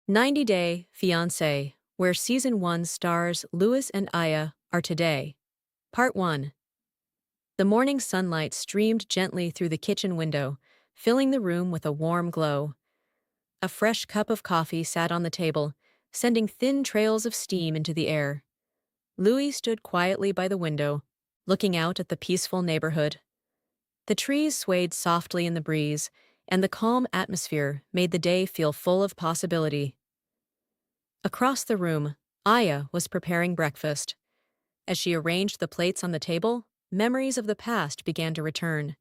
90-Day Fiancé, where Season 1 stars Louis and Aya are today. Part 1. The morning sunlight streamed gently through the kitchen window, filling the room with a warm glow. A fresh cup of coffee sat on the table, sending thin trails of steam into the air. Louis stood quietly by the window, looking out at the peaceful neighborhood. The trees swayed softly in the breeze, and the calm atmosphere made the day feel full of possibility. Across the room, Aya was preparing breakfast. As she arranged the plates on the table, memories of the past began to return.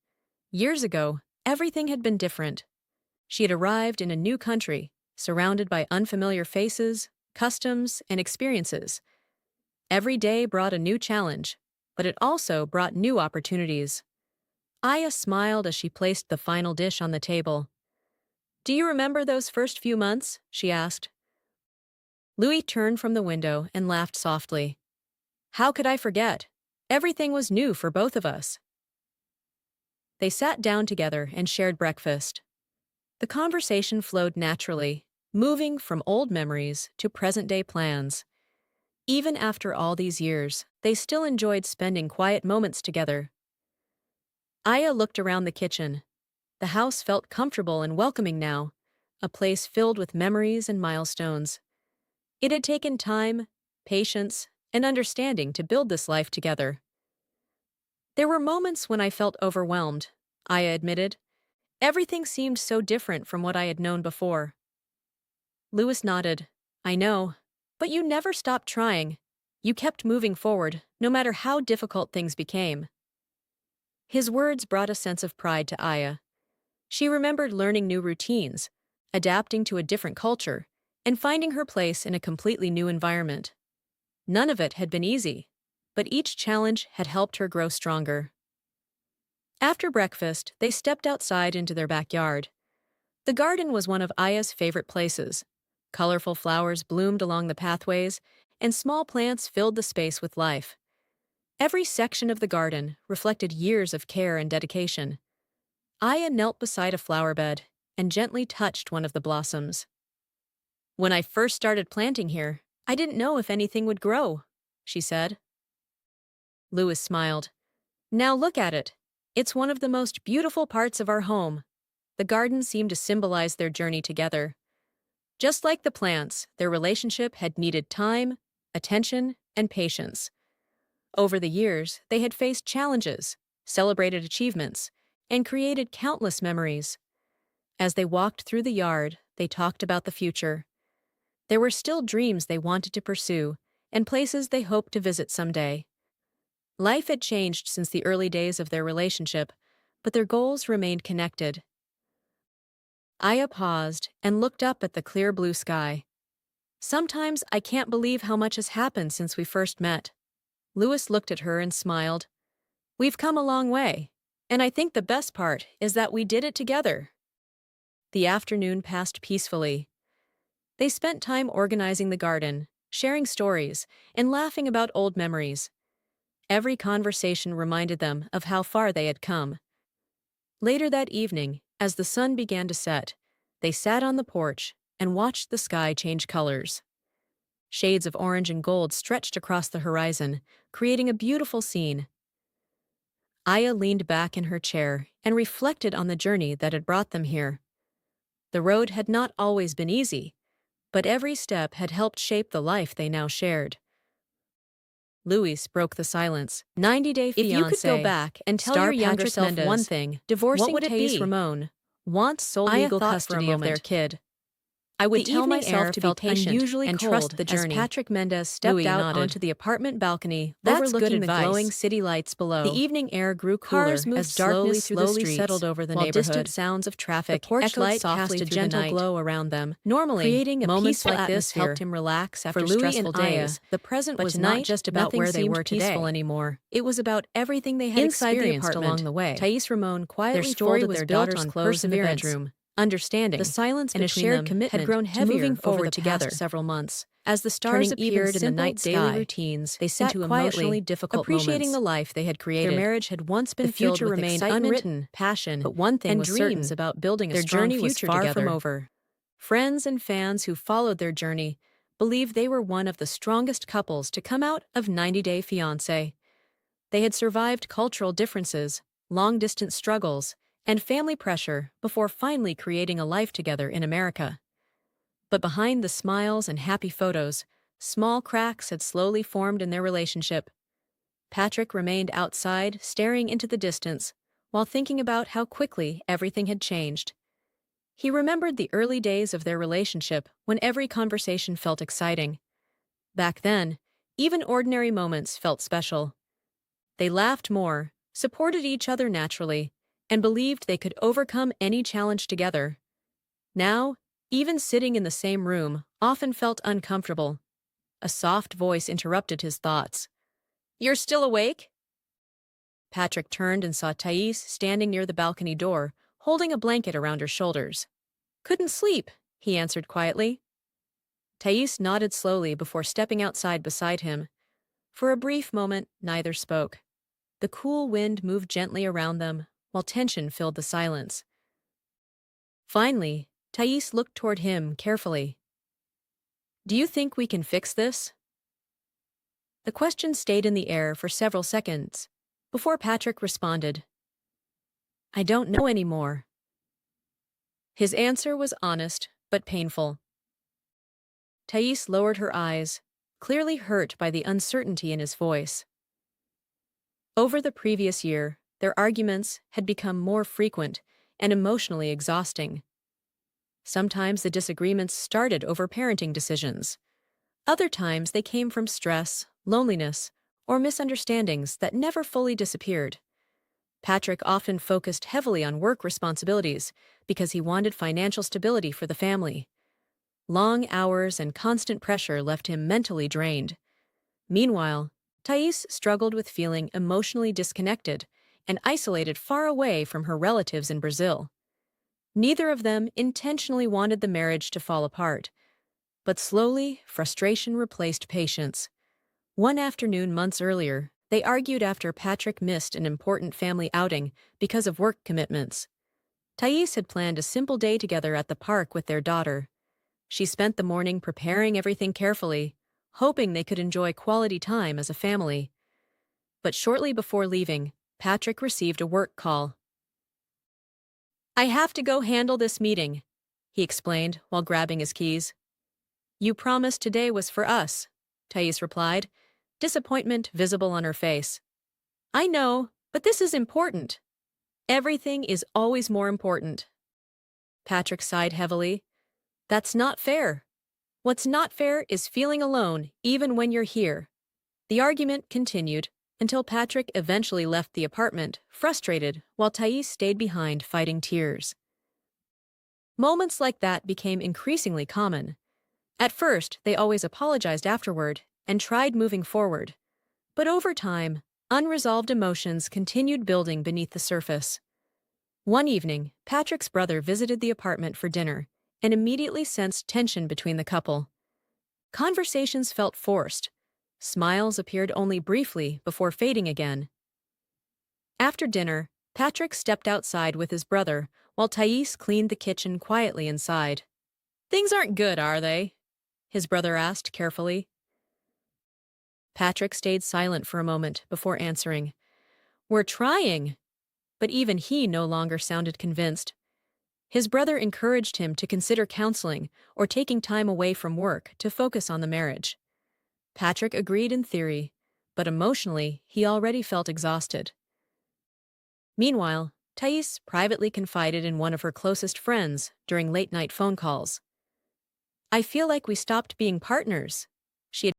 Years ago, everything had been different. She had arrived in a new country, surrounded by unfamiliar faces, customs, and experiences. Every day brought a new challenge, but it also brought new opportunities. Aya smiled as she placed the final dish on the table. "Do you remember those first few months?" she asked. Louis turned from the window and laughed softly. "How could I forget? Everything was new for both of us." They sat down together and shared breakfast. The conversation flowed naturally, moving from old memories to present-day plans. Even after all these years, they still enjoyed spending quiet moments together. Aya looked around the kitchen. The house felt comfortable and welcoming now, a place filled with memories and milestones. It had taken time, patience, and understanding to build this life together. "There were moments when I felt overwhelmed," Aya admitted. "Everything seemed so different from what I had known before." Louis nodded. "I know. But you never stopped trying. You kept moving forward, no matter how difficult things became." His words brought a sense of pride to Aya. She remembered learning new routines, adapting to a different culture, and finding her place in a completely new environment. None of it had been easy, but each challenge had helped her grow stronger. After breakfast, they stepped outside into their backyard. The garden was one of Aya's favorite places. Colorful flowers bloomed along the pathways, and small plants filled the space with life. Every section of the garden reflected years of care and dedication. Aya knelt beside a flower bed and gently touched one of the blossoms. "When I first started planting here, I didn't know if anything would grow," she said. Louis smiled. "Now look at it. It's one of the most beautiful parts of our home." The garden seemed to symbolize their journey together. Just like the plants, their relationship had needed time, attention, and patience. Over the years, they had faced challenges, celebrated achievements, and created countless memories. As they walked through the yard, they talked about the future. There were still dreams they wanted to pursue, and places they hoped to visit someday. Life had changed since the early days of their relationship, but their goals remained connected. Aya paused and looked up at the clear blue sky. "Sometimes I can't believe how much has happened since we first met." Louis looked at her and smiled. "We've come a long way, and I think the best part is that we did it together." The afternoon passed peacefully. They spent time organizing the garden, sharing stories, and laughing about old memories. Every conversation reminded them of how far they had come. Later that evening, as the sun began to set, they sat on the porch and watched the sky change colors. Shades of orange and gold stretched across the horizon, creating a beautiful scene. Aya leaned back in her chair and reflected on the journey that had brought them here. The road had not always been easy, but every step had helped shape the life they now shared. Louis broke the silence. 90-Day Fiancé. If you could go back and tell your younger self one thing, divorcing Thais Ramon wants sole legal custody of their kid. "I would tell myself to be patient and trust the journey." As Patrick Mendez stepped out onto the apartment balcony overlooking the glowing city lights below. The evening air grew cooler as darkness slowly settled over the neighborhood. While distant sounds of traffic echoed softly through the night, glow around them. Normally, creating a peaceful like this helped him relax after stressful days. The present was not just about where they were today anymore. It was about everything they had experienced along the way. Thais Ramon quietly folded their daughter's clothes in the bedroom. Understanding, the silence and a shared commitment had grown heavier moving forward together several months. As the stars appeared in the night sky, routines, they sat quietly, appreciating the life they had created. Their marriage had once been filled with excitement, passion, but one thing was certain about building a strong future together. Their journey was far from over. Friends and fans who followed their journey believed they were one of the strongest couples to come out of 90 Day Fiancé. They had survived cultural differences, long-distance struggles, and family pressure before finally creating a life together in America. But behind the smiles and happy photos, small cracks had slowly formed in their relationship. Patrick remained outside, staring into the distance, while thinking about how quickly everything had changed. He remembered the early days of their relationship when every conversation felt exciting. Back then, even ordinary moments felt special. They laughed more, supported each other naturally, and believed they could overcome any challenge together. Now, even sitting in the same room often felt uncomfortable. A soft voice interrupted his thoughts. "You're still awake?" Patrick turned and saw Thais standing near the balcony door, holding a blanket around her shoulders. "Couldn't sleep," he answered quietly. Thais nodded slowly before stepping outside beside him. For a brief moment, neither spoke. The cool wind moved gently around them, while tension filled the silence. Finally, Thais looked toward him carefully. "Do you think we can fix this?" The question stayed in the air for several seconds, before Patrick responded. "I don't know anymore." His answer was honest, but painful. Thais lowered her eyes, clearly hurt by the uncertainty in his voice. Over the previous year, their arguments had become more frequent and emotionally exhausting. Sometimes the disagreements started over parenting decisions. Other times they came from stress, loneliness, or misunderstandings that never fully disappeared. Patrick often focused heavily on work responsibilities because he wanted financial stability for the family. Long hours and constant pressure left him mentally drained. Meanwhile, Thais struggled with feeling emotionally disconnected and isolated far away from her relatives in Brazil. Neither of them intentionally wanted the marriage to fall apart, but slowly, frustration replaced patience. One afternoon months earlier, they argued after Patrick missed an important family outing because of work commitments. Thais had planned a simple day together at the park with their daughter. She spent the morning preparing everything carefully, hoping they could enjoy quality time as a family. But shortly before leaving, Patrick received a work call. "I have to go handle this meeting," he explained while grabbing his keys. "You promised today was for us," Thais replied, disappointment visible on her face. "I know, but this is important." "Everything is always more important." Patrick sighed heavily. "That's not fair. What's not fair is feeling alone even when you're here." The argument continued until Patrick eventually left the apartment, frustrated, while Thais stayed behind fighting tears. Moments like that became increasingly common. At first, they always apologized afterward and tried moving forward. But over time, unresolved emotions continued building beneath the surface. One evening, Patrick's brother visited the apartment for dinner and immediately sensed tension between the couple. Conversations felt forced. Smiles appeared only briefly before fading again. After dinner, Patrick stepped outside with his brother while Thais cleaned the kitchen quietly inside. "Things aren't good, are they?" his brother asked carefully. Patrick stayed silent for a moment before answering. "We're trying." But even he no longer sounded convinced. His brother encouraged him to consider counseling or taking time away from work to focus on the marriage. Patrick agreed in theory, but emotionally he already felt exhausted. Meanwhile, Thais privately confided in one of her closest friends during late-night phone calls. "I feel like we stopped being partners," she